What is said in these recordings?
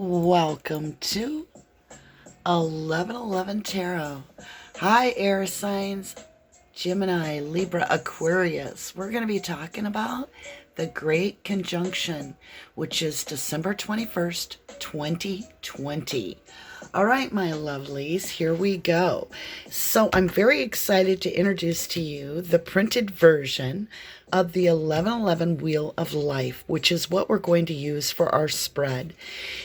Welcome to 1111 Tarot. Hi, air signs, Gemini, Libra, Aquarius. We're going to be talking about the Great Conjunction, which is December 21st, 2020. All right, my lovelies, here we go. So I'm very excited to introduce to you the printed version of the 1111 Wheel of Life, which is what we're going to use for our spread.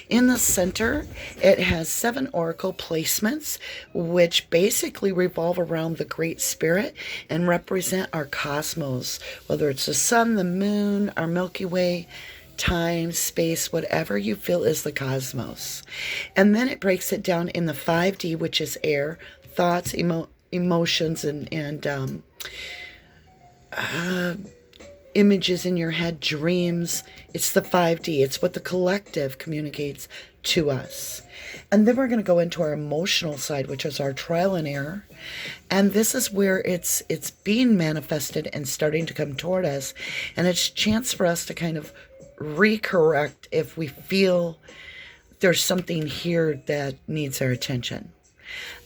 In the center, it has 7 oracle placements, which basically revolve around the Great Spirit and represent our cosmos, whether it's the sun, the moon, our Milky Way, time, space, whatever you feel is the cosmos. And then it breaks it down in the 5D, which is air, thoughts, emotions, and images in your head, dreams. It's the 5D. It's what the collective communicates to us. And then we're going to go into our emotional side, which is our trial and error. And this is where it's being manifested and starting to come toward us. And it's a chance for us to kind of recorrect if we feel there's something here that needs our attention.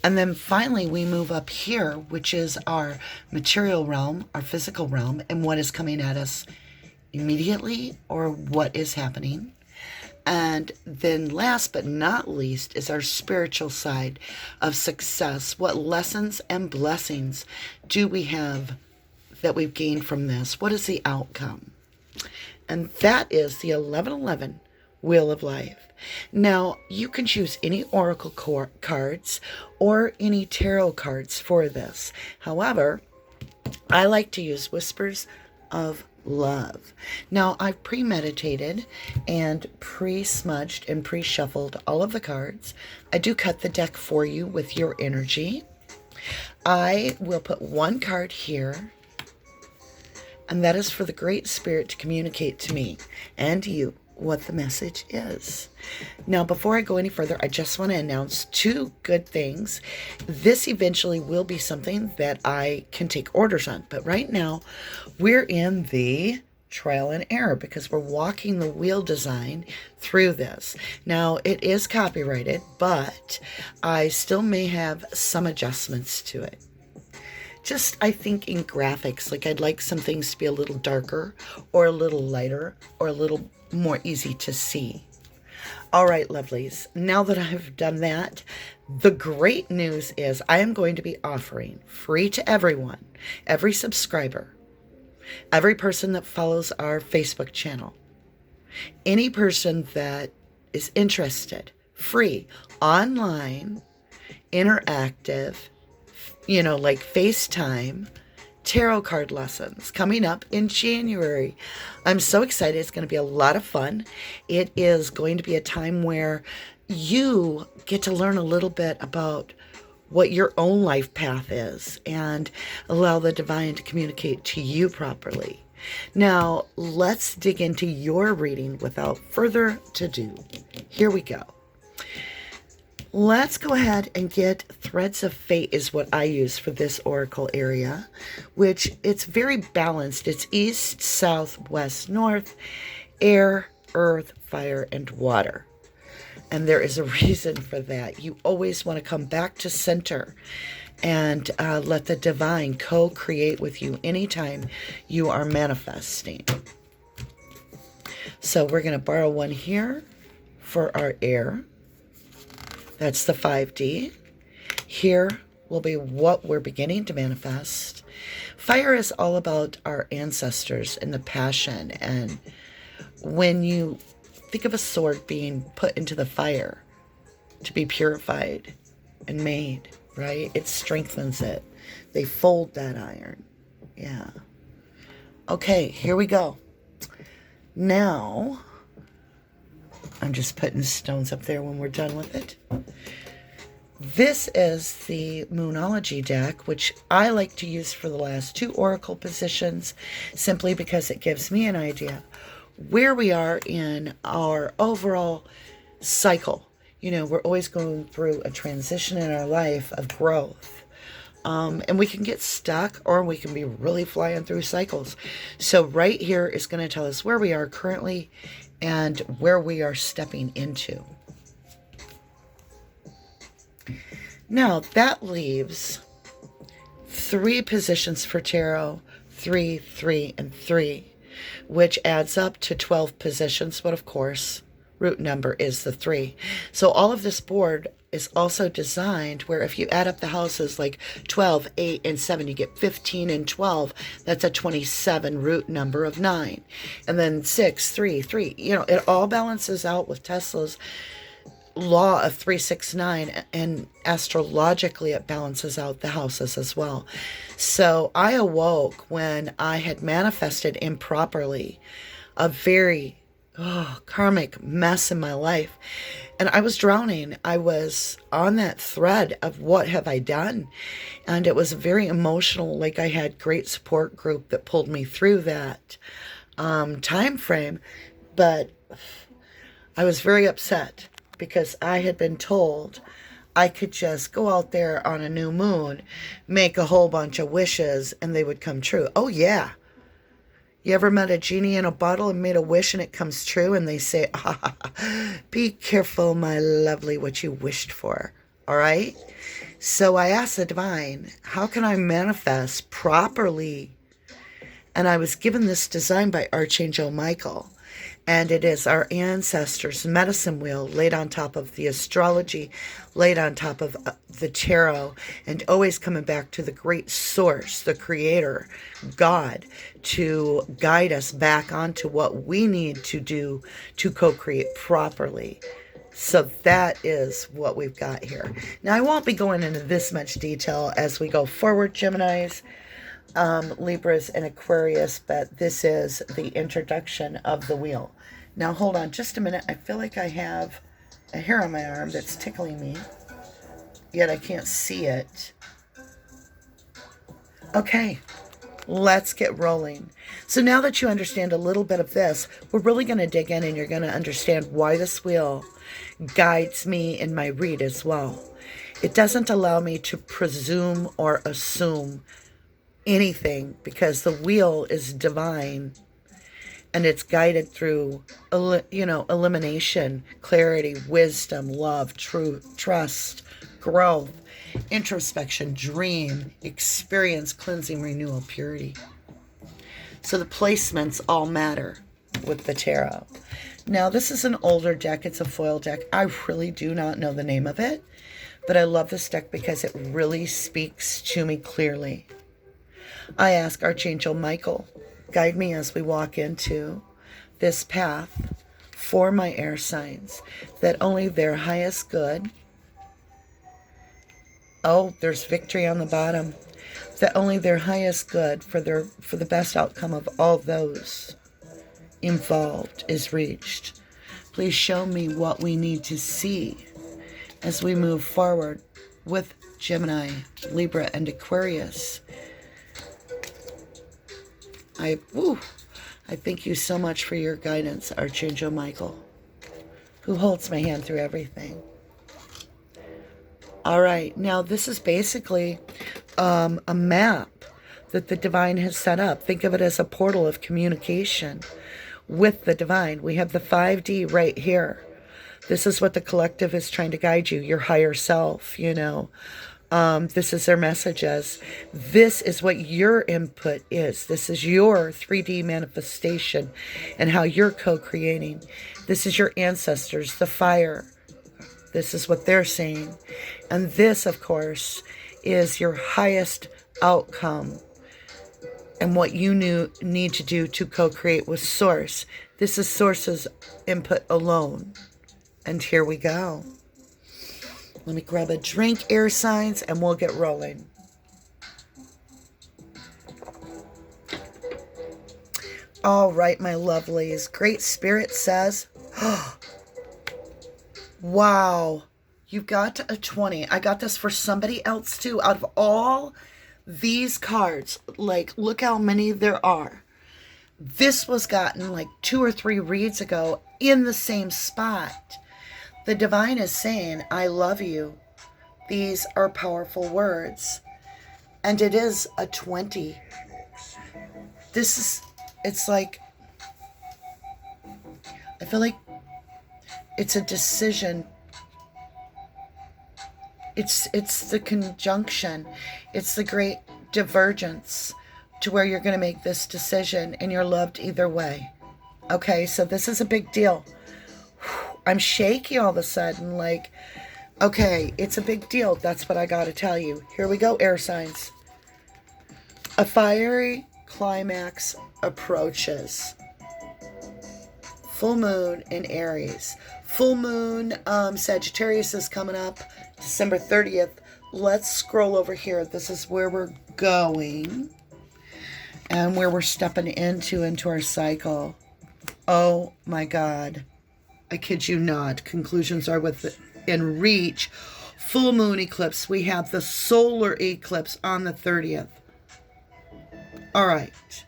And then finally we move up here, which is our material realm, our physical realm, and what is coming at us immediately or what is happening. And then last but not least is our spiritual side of success. What lessons and blessings do we have that we've gained from this? What is the outcome? And that is the 1111 Wheel of Life. Now, you can choose any oracle cards or any tarot cards for this. However, I like to use Whispers of Love. Now, I've premeditated and pre-smudged and pre-shuffled all of the cards. I do cut the deck for you with your energy. I will put one card here, and that is for the Great Spirit to communicate to me and you what the message is. Now, before I go any further, I just want to announce 2 good things. This eventually will be something that I can take orders on. But right now, we're in the trial and error because we're walking the wheel design through this. Now, it is copyrighted, but I still may have some adjustments to it. Just, I think in graphics, like I'd like some things to be a little darker or a little lighter or a little more easy to see. All right, lovelies. Now that I've done that, the great news is I am going to be offering free to everyone, every subscriber, every person that follows our Facebook channel, any person that is interested, free, online, interactive, like FaceTime, tarot card lessons coming up in January. I'm so excited. It's going to be a lot of fun. It is going to be a time where you get to learn a little bit about what your own life path is and allow the divine to communicate to you properly. Now, let's dig into your reading without further ado. Here we go. Let's go ahead and get Threads of Fate is what I use for this oracle area, which it's very balanced. It's east, south, west, north, air, earth, fire, and water. And there is a reason for that. You always want to come back to center and let the divine co-create with you anytime you are manifesting. So we're going to borrow one here for our air. That's the 5D. Here will be what we're beginning to manifest. Fire is all about our ancestors and the passion. And when you think of a sword being put into the fire to be purified and made, right? It strengthens it. They fold that iron. Yeah. Okay, here we go. Now, I'm just putting stones up there when we're done with it. This is the Moonology deck, which I like to use for the last 2 oracle positions, simply because it gives me an idea where we are in our overall cycle. We're always going through a transition in our life of growth. And we can get stuck or we can be really flying through cycles. So right here is going to tell us where we are currently and where we are stepping into. Now, that leaves 3 positions for tarot, 3, 3, and 3, which adds up to 12 positions, but of course, root number is the 3. So all of this board is also designed where if you add up the houses like 12, 8, and 7, you get 15 and 12. That's a 27 root number of 9. And then 6, 3, 3. You know, it all balances out with Tesla's law of 369, and astrologically it balances out the houses as well. So I awoke when I had manifested improperly a very karmic mess in my life, and I was drowning. I was on that thread of what have I done, and it was very emotional. Like, I had great support group that pulled me through that time frame, but I was very upset because I had been told I could just go out there on a new moon, make a whole bunch of wishes, and they would come true. Oh, yeah. You ever met a genie in a bottle and made a wish and it comes true? And they say, be careful, my lovely, what you wished for. All right? So I asked the divine, how can I manifest properly? And I was given this design by Archangel Michael. And it is our ancestors' medicine wheel laid on top of the astrology, laid on top of the tarot, and always coming back to the great source, the creator, God, to guide us back onto what we need to do to co-create properly. So that is what we've got here. Now, I won't be going into this much detail as we go forward, Geminis, Libras, and Aquarius, but this is the introduction of the wheel. Now, hold on just a minute. I feel like I have a hair on my arm that's tickling me, yet I can't see it. Okay, let's get rolling. So now that you understand a little bit of this, we're really going to dig in, and you're going to understand why this wheel guides me in my read as well. It doesn't allow me to presume or assume anything, because the wheel is divine and it's guided through, elimination, clarity, wisdom, love, truth, trust, growth, introspection, dream, experience, cleansing, renewal, purity. So the placements all matter with the tarot. Now, this is an older deck. It's a foil deck. I really do not know the name of it, but I love this deck because it really speaks to me clearly. I ask Archangel Michael, guide me as we walk into this path for my air signs, that only their highest good, there's victory on the bottom, that only their highest good for the best outcome of all those involved is reached. Please show me what we need to see as we move forward with Gemini, Libra, and Aquarius. I thank you so much for your guidance, Archangel Michael, who holds my hand through everything. All right, now this is basically a map that the divine has set up. Think of it as a portal of communication with the divine. We have the 5D right here. This is what the collective is trying to guide you, your higher self, This is their messages. This is what your input is. This is your 3D manifestation and how you're co-creating. This is your ancestors, the fire. This is what they're saying. And this, of course, is your highest outcome and what you need to do to co-create with Source. This is Source's input alone. And here we go. Let me grab a drink, air signs, and we'll get rolling. All right, my lovelies. Great Spirit says, wow, you got a 20. I got this for somebody else too. Out of all these cards, look how many there are. This was gotten 2 or 3 reads ago in the same spot. The divine is saying, I love you. These are powerful words. And it is a 20. It's like, I feel like it's a decision. It's the conjunction. It's the great divergence to where you're going to make this decision and you're loved either way. Okay, so this is a big deal. I'm shaky all of a sudden, like, okay, it's a big deal. That's what I got to tell you. Here we go, air signs. A fiery climax approaches. Full moon in Aries. Full moon, Sagittarius is coming up December 30th. Let's scroll over here. This is where we're going and where we're stepping into our cycle. Oh my God. I kid you not. Conclusions are within reach. Full moon eclipse. We have the solar eclipse on the 30th. All right.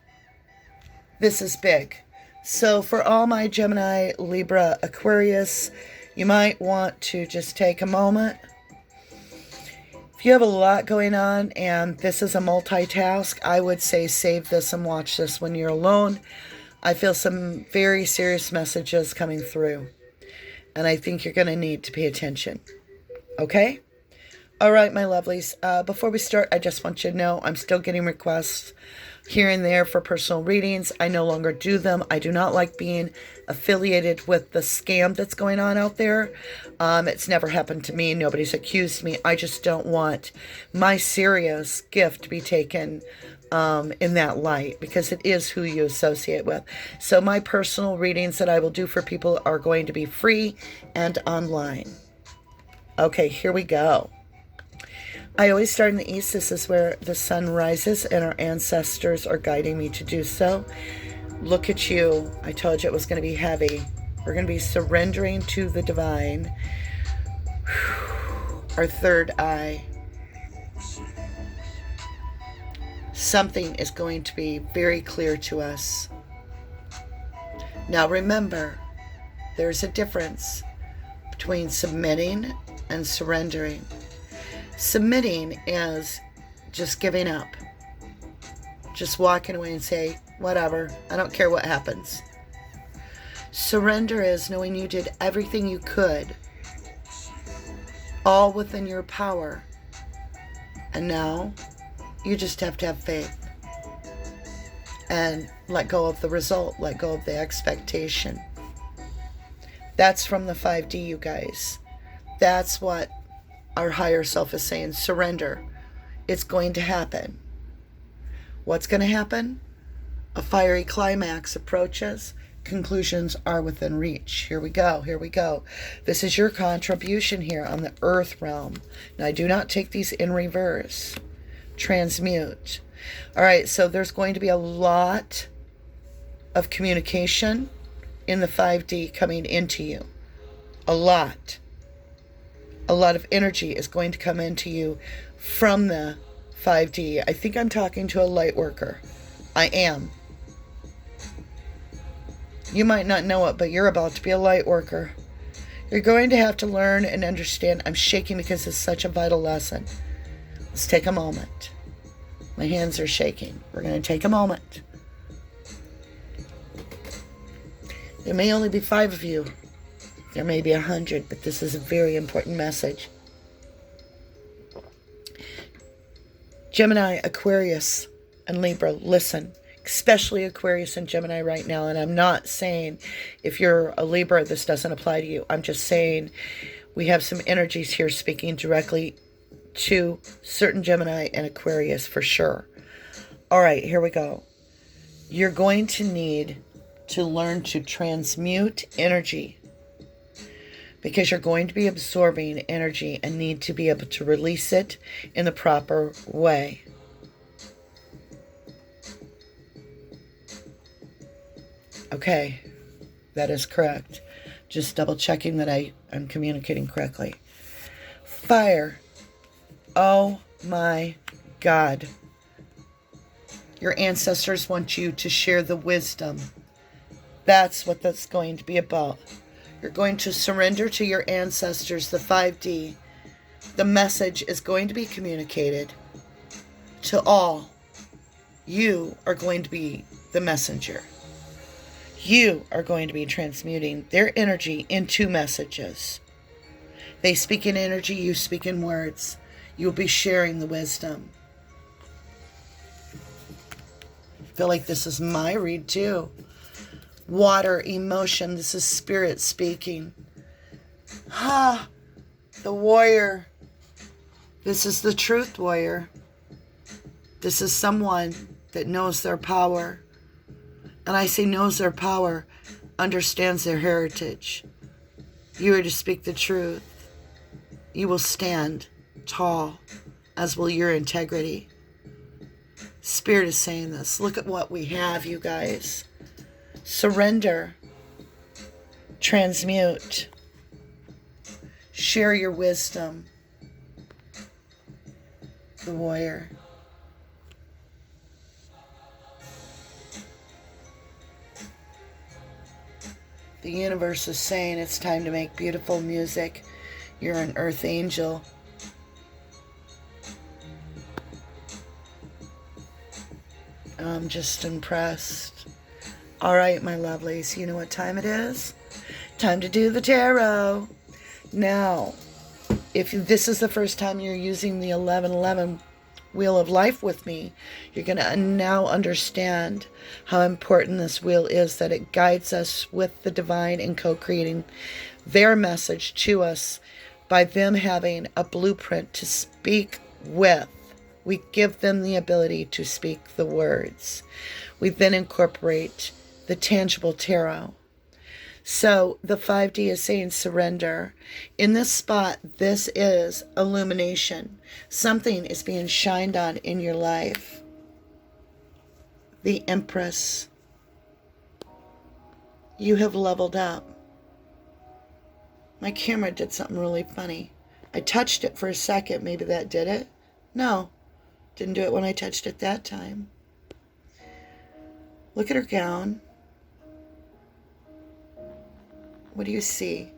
This is big. So for all my Gemini, Libra, Aquarius, you might want to just take a moment. If you have a lot going on and this is a multitask, I would say save this and watch this when you're alone. I feel some very serious messages coming through, and I think you're going to need to pay attention. Okay? All right, my lovelies. Before we start, I just want you to know I'm still getting requests here and there for personal readings. I no longer do them. I do not like being affiliated with the scam that's going on out there. It's never happened to me. Nobody's accused me. I just don't want my serious gift to be taken in that light, because it is who you associate with. So my personal readings that I will do for people are going to be free and online. Okay, here we go. I always start in the east. This is where the sun rises and our ancestors are guiding me to do so. Look at you. I told you it was going to be heavy. We're going to be surrendering to the divine. Our third eye. Something is going to be very clear to us. Now remember, there's a difference between submitting and surrendering. Submitting is just giving up. Just walking away and say, whatever, I don't care what happens. Surrender is knowing you did everything you could, all within your power. And now you just have to have faith and let go of the result, let go of the expectation. That's from the 5D, you guys. That's what our higher self is saying. Surrender. It's going to happen. What's going to happen? A fiery climax approaches. Conclusions are within reach. Here we go. Here we go. This is your contribution here on the earth realm. Now, I do not take these in reverse. Transmute. All right, so there's going to be a lot of communication in the 5D coming into you. A lot. A lot of energy is going to come into you from the 5D. I think I'm talking to a light worker. I am. You might not know it, but you're about to be a light worker. You're going to have to learn and understand. I'm shaking because it's such a vital lesson. Let's take a moment. My hands are shaking. We're going to take a moment. There may only be 5 of you. There may be 100, but this is a very important message. Gemini, Aquarius, and Libra, listen. Especially Aquarius and Gemini right now. And I'm not saying if you're a Libra, this doesn't apply to you. I'm just saying we have some energies here speaking directly to certain Gemini and Aquarius for sure. All right, here we go. You're going to need to learn to transmute energy, because you're going to be absorbing energy and need to be able to release it in the proper way. Okay, that is correct. Just double checking that I'm communicating correctly. Fire. Oh my God. Your ancestors want you to share the wisdom. That's what that's going to be about. You're going to surrender to your ancestors, the 5D. The message is going to be communicated to all. You are going to be the messenger. You are going to be transmuting their energy into messages. They speak in energy, you speak in words. You'll be sharing the wisdom. I feel like this is my read too. Water, emotion, this is spirit speaking. The warrior. This is the truth warrior. This is someone that knows their power. And I say knows their power, understands their heritage. You are to speak the truth. You will stand tall, as will your integrity. Spirit is saying this. Look at what we have, you guys. Surrender. Transmute. Share your wisdom. The warrior. The universe is saying it's time to make beautiful music. You're an earth angel. I'm just impressed. All right, my lovelies, you know what time it is? Time to do the tarot. Now, if this is the first time you're using the 1111 Wheel of Life with me, you're going to now understand how important this wheel is, that it guides us with the divine and co-creating their message to us by them having a blueprint to speak with. We give them the ability to speak the words. We then incorporate the tangible tarot. So the 5D is saying surrender. In this spot, this is illumination. Something is being shined on in your life. The Empress. You have leveled up. My camera did something really funny. I touched it for a second. Maybe that did it. No, didn't do it when I touched it that time. Look at her gown. What do you see?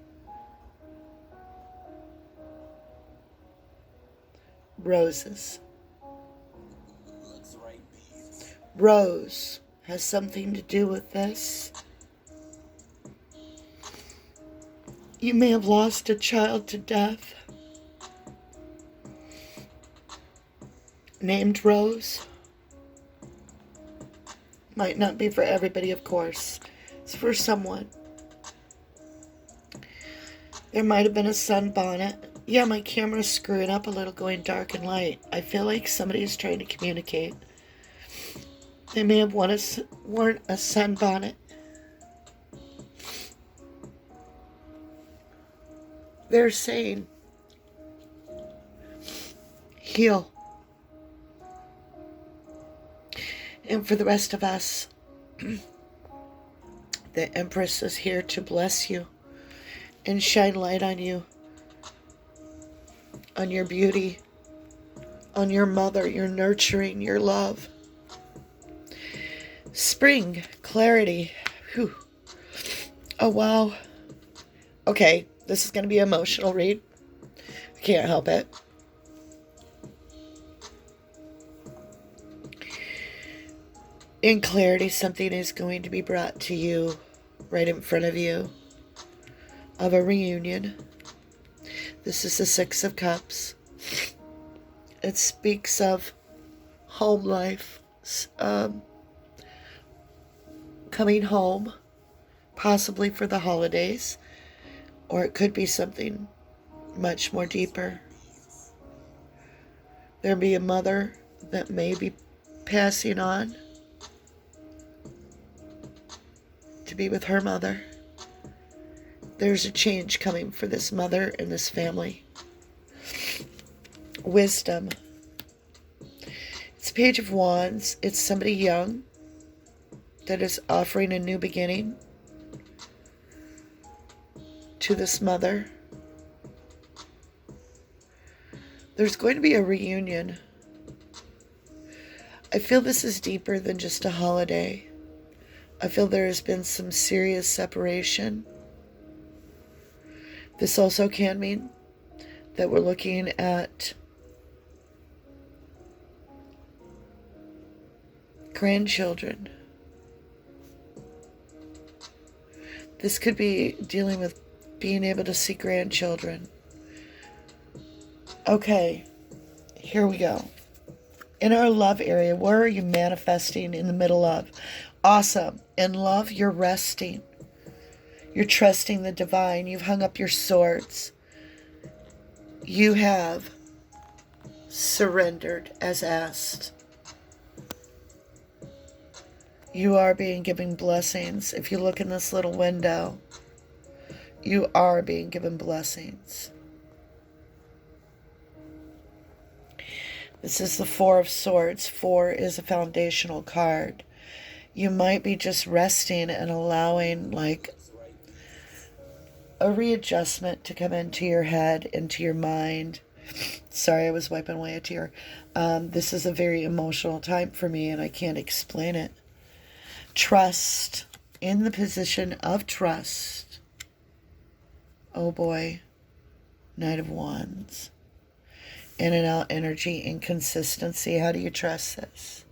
Roses. Rose has something to do with this. You may have lost a child to death. Named Rose. Might not be for everybody, of course. It's for someone. There might have been a sunbonnet. Yeah, my camera's screwing up a little, going dark and light. I feel like somebody is trying to communicate. They may have worn a sunbonnet. They're saying, heal. And for the rest of us, the Empress is here to bless you and shine light on you, on your beauty, on your mother, your nurturing, your love. Spring, clarity. Whew. Oh, wow. Okay, this is going to be an emotional read. I can't help it. In clarity, something is going to be brought to you right in front of you of a reunion. This is the Six of Cups. It speaks of home life, coming home, possibly for the holidays, or it could be something much more deeper. There'll be a mother that may be passing on to be with her mother. There's a change coming for this mother and this family. Wisdom. It's a Page of Wands. It's somebody young that is offering a new beginning to this mother. There's going to be a reunion. I feel this is deeper than just a holiday. I feel there has been some serious separation. This also can mean that we're looking at grandchildren. This could be dealing with being able to see grandchildren Okay, here we go. In our love area, where are you manifesting in the middle of? Awesome. In love, you're resting. You're trusting the divine. You've hung up your swords. You have surrendered as asked. You are being given blessings. If you look in this little window, you are being given blessings. This is the Four of Swords. 4 is a foundational card. You might be just resting and allowing like a readjustment to come into your head, into your mind. Sorry, I was wiping away a tear. This is a very emotional time for me and I can't explain it. Trust. In the position of trust. Oh boy. Knight of Wands. In and out energy, inconsistency. How do you trust this?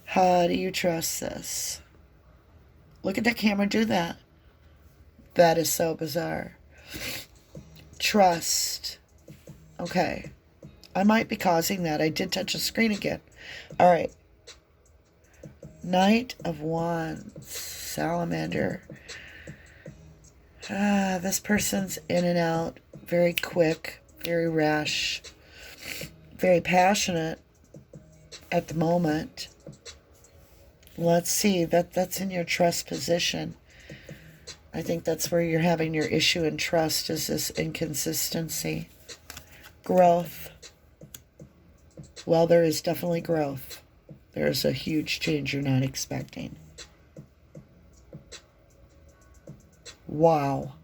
How do you trust this? Look at the camera do that. That is so bizarre. Trust. Okay. I might be causing that. I did touch the screen again. All right. Knight of Wands. Salamander. This person's in and out. Very quick. Very rash. Very passionate at the moment. Let's see. That's in your trust position. I think that's where you're having your issue in trust, is this inconsistency. Growth. Well, there is definitely growth. There's a huge change you're not expecting. Wow.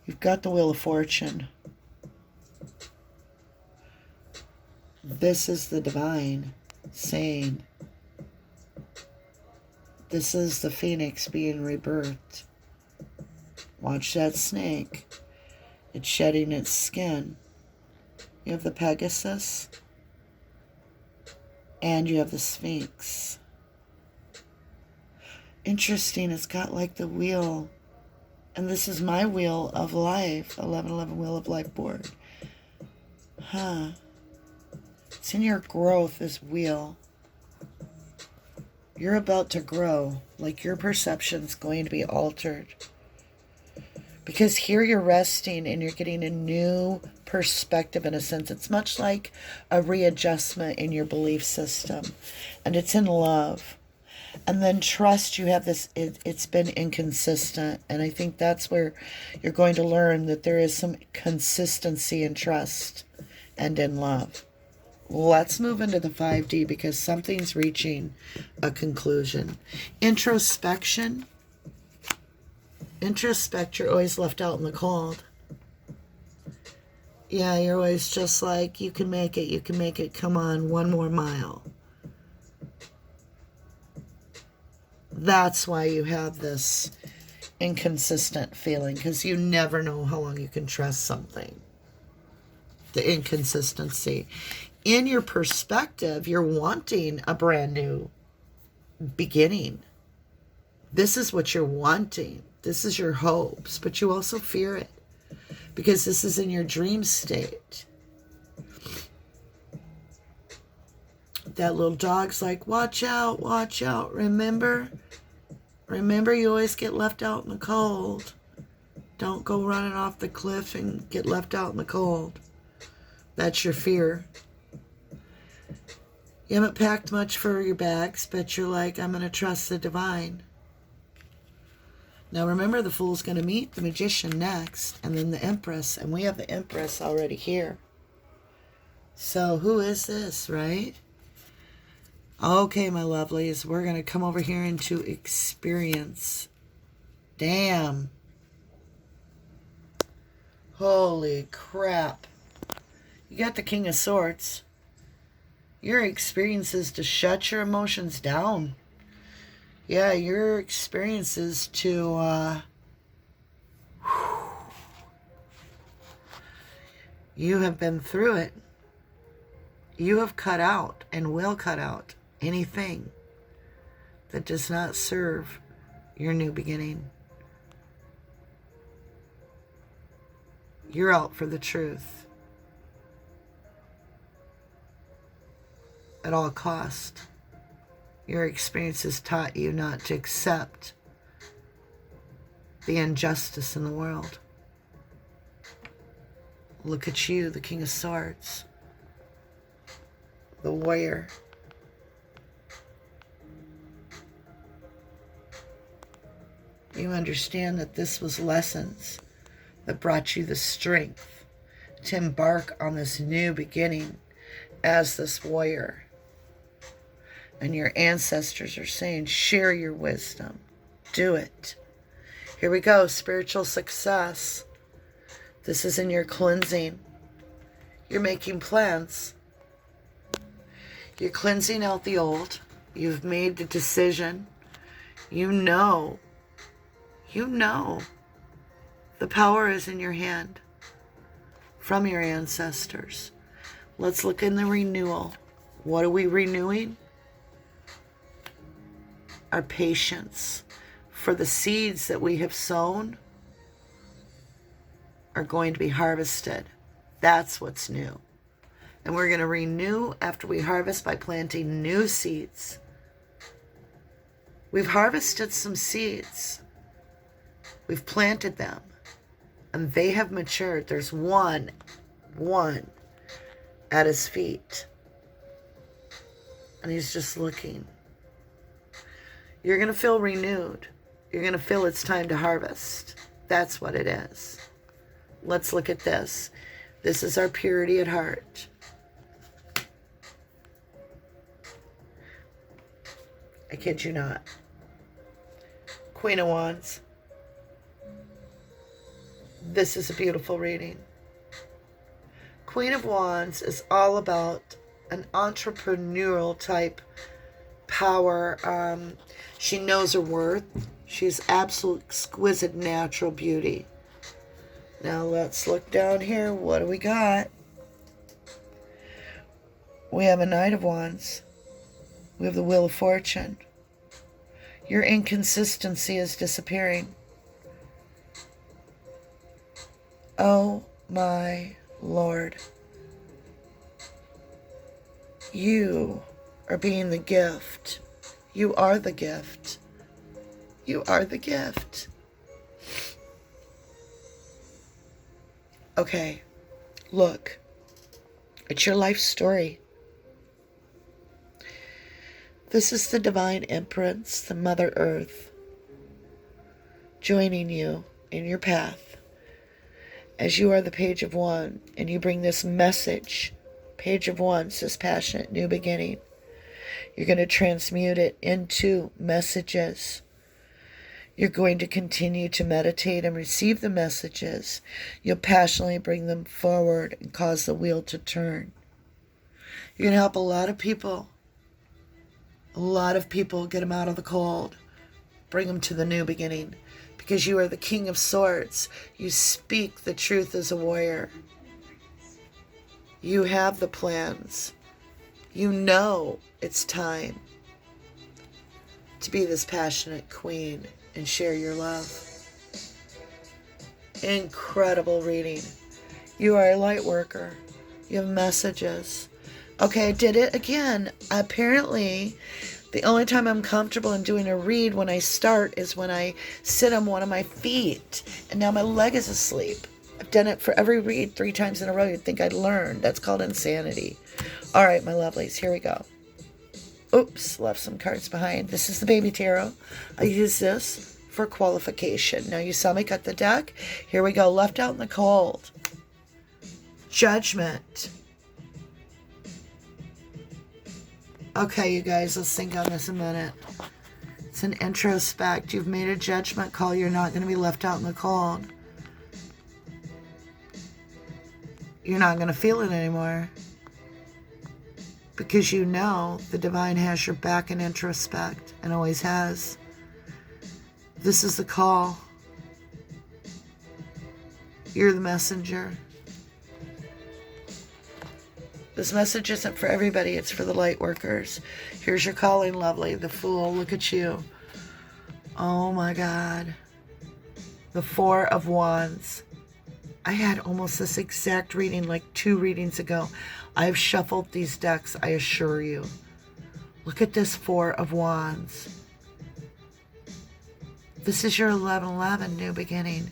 You've got the Wheel of Fortune. This is the divine saying, this is the phoenix being rebirthed. Watch that snake. It's shedding its skin. You have the Pegasus. And you have the Sphinx. Interesting. It's got like the wheel. And this is my wheel of life. 1111 Wheel of Life board. Huh. It's in your growth, this wheel. You're about to grow. Like your perception's going to be altered. Because here you're resting and you're getting a new perspective in a sense. It's much like a readjustment in your belief system. And it's in love. And then trust, you have this, it's been inconsistent. And I think that's where you're going to learn that there is some consistency in trust and in love. Let's move into the 5D because something's reaching a conclusion. Introspection. Introspect, you're always left out in the cold. Yeah, you're always just like, you can make it, come on, one more mile. That's why you have this inconsistent feeling, because you never know how long you can trust something. The inconsistency. In your perspective, you're wanting a brand new beginning. This is what you're wanting. This is your hopes, but you also fear it because this is in your dream state. That little dog's like, watch out, remember? Remember, you always get left out in the cold. Don't go running off the cliff and get left out in the cold. That's your fear. You haven't packed much for your bags, but you're like, I'm going to trust the divine. Now remember, the Fool's going to meet the Magician next, and then the Empress, and we have the Empress already here. So who is this, right? Okay, my lovelies, we're going to come over here into experience. Damn. Holy crap. You got the King of Swords. Your experience is to shut your emotions down. Yeah, your experience is to, you have been through it. You have cut out and will cut out anything that does not serve your new beginning. You're out for the truth. At all cost. Your experience has taught you not to accept the injustice in the world. Look at you, the King of Swords. The warrior. You understand that this was lessons that brought you the strength to embark on this new beginning as this warrior. And your ancestors are saying, share your wisdom. Do it. Here we go, spiritual success. This is in your cleansing. You're making plans. You're cleansing out the old. You've made the decision. You know the power is in your hand from your ancestors. Let's look in the renewal. What are we renewing? Our patience for the seeds that we have sown are going to be harvested. That's what's new. And we're going to renew after we harvest by planting new seeds. We've harvested some seeds. We've planted them. And they have matured. There's one at his feet. And he's just looking. You're going to feel renewed. You're going to feel it's time to harvest. That's what it is. Let's look at this. This is our purity at heart. I kid you not. Queen of Wands. This is a beautiful reading. Queen of Wands is all about an entrepreneurial type power. She knows her worth. She's absolute exquisite natural beauty. Now let's look down here. What do we got? We have a Knight of Wands. We have the Wheel of Fortune. Your inconsistency is disappearing. Oh my Lord. You are being the gift. You are the gift. You are the gift. Okay, look. It's your life story. This is the divine empress, the Mother Earth, joining you in your path. As you are the Page of Wands, and you bring this message, Page of Wands, this passionate new beginning. You're going to transmute it into messages. You're going to continue to meditate and receive the messages. You'll passionately bring them forward and cause the wheel to turn. You're going to help a lot of people. A lot of people, get them out of the cold. Bring them to the new beginning. Because you are the King of Swords. You speak the truth as a warrior. You have the plans. You know it's time to be this passionate queen and share your love. Incredible reading. You are a light worker. You have messages. Okay, I did it again. Apparently, the only time I'm comfortable in doing a read when I start is when I sit on one of my feet. And now my leg is asleep. I've done it for every read 3 times in a row. You'd think I'd learn. That's called insanity. All right, my lovelies, here we go. Oops, left some cards behind. This is the Baby Tarot. I use this for qualification. Now you saw me cut the deck. Here we go. Left out in the cold. Judgment. Okay, you guys, let's think on this a minute. It's an introspect. You've made a judgment call. You're not going to be left out in the cold. You're not going to feel it anymore. Because you know the divine has your back in introspect and always has. This is the call. You're the messenger. This message isn't for everybody. It's for the light workers. Here's your calling, lovely. The Fool. Look at you. Oh my God. The Four of Wands. I had almost this exact reading like 2 readings ago. I've shuffled these decks, I assure you. Look at this 4 of Wands. This is your 1111 new beginning.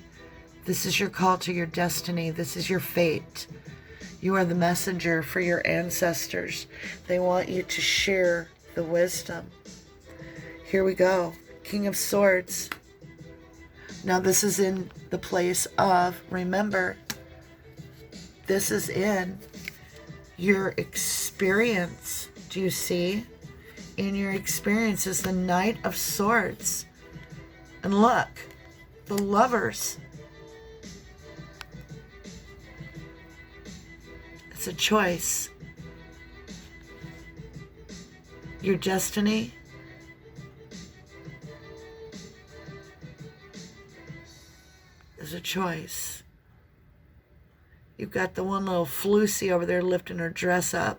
This is your call to your destiny. This is your fate. You are the messenger for your ancestors. They want you to share the wisdom. Here we go. King of Swords. Now this is in the place of, remember, this is in your experience. Do you see? In your experience is the Knight of Swords. And look, the Lovers. It's a choice. Your destiny is a choice. You've got the one little Flusy over there lifting her dress up.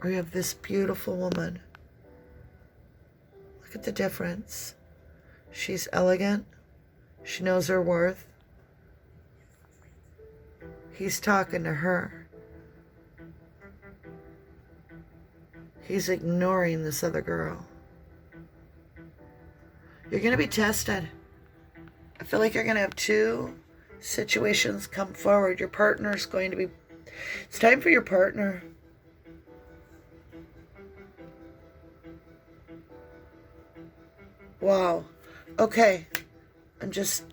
Or you have this beautiful woman. Look at the difference. She's elegant. She knows her worth. He's talking to her. He's ignoring this other girl. You're going to be tested. I feel like you're going to have 2 situations come forward. Your partner's going to be... It's time for your partner. Wow. Okay. I'm just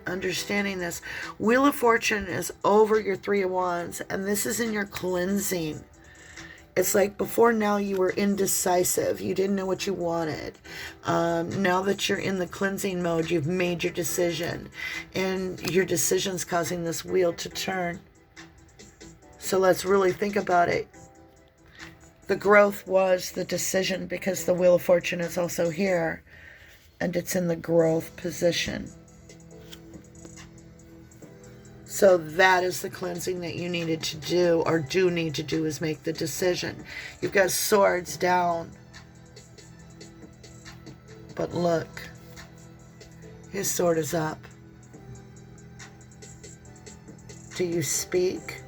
understanding this. Wheel of Fortune is over your 3 of Wands, and this is in your cleansing. It's like before now you were indecisive. You didn't know what you wanted. Now that you're in the cleansing mode, you've made your decision, and your decision's causing this wheel to turn. So let's really think about it. The growth was the decision, because the Wheel of Fortune is also here, and it's in the growth position. So that is the cleansing that you needed to do, or do need to do, is make the decision. You've got swords down. But look, his sword is up. Do you speak,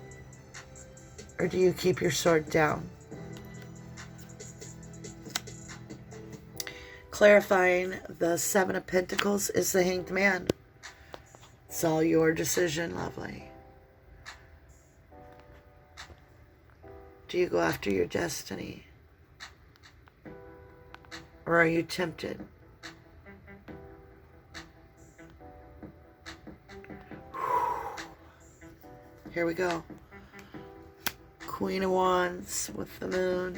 or do you keep your sword down? Clarifying the 7 of Pentacles is the Hanged Man. It's all your decision, lovely. Do you go after your destiny? Or are you tempted? Here we go. Queen of Wands with the Moon.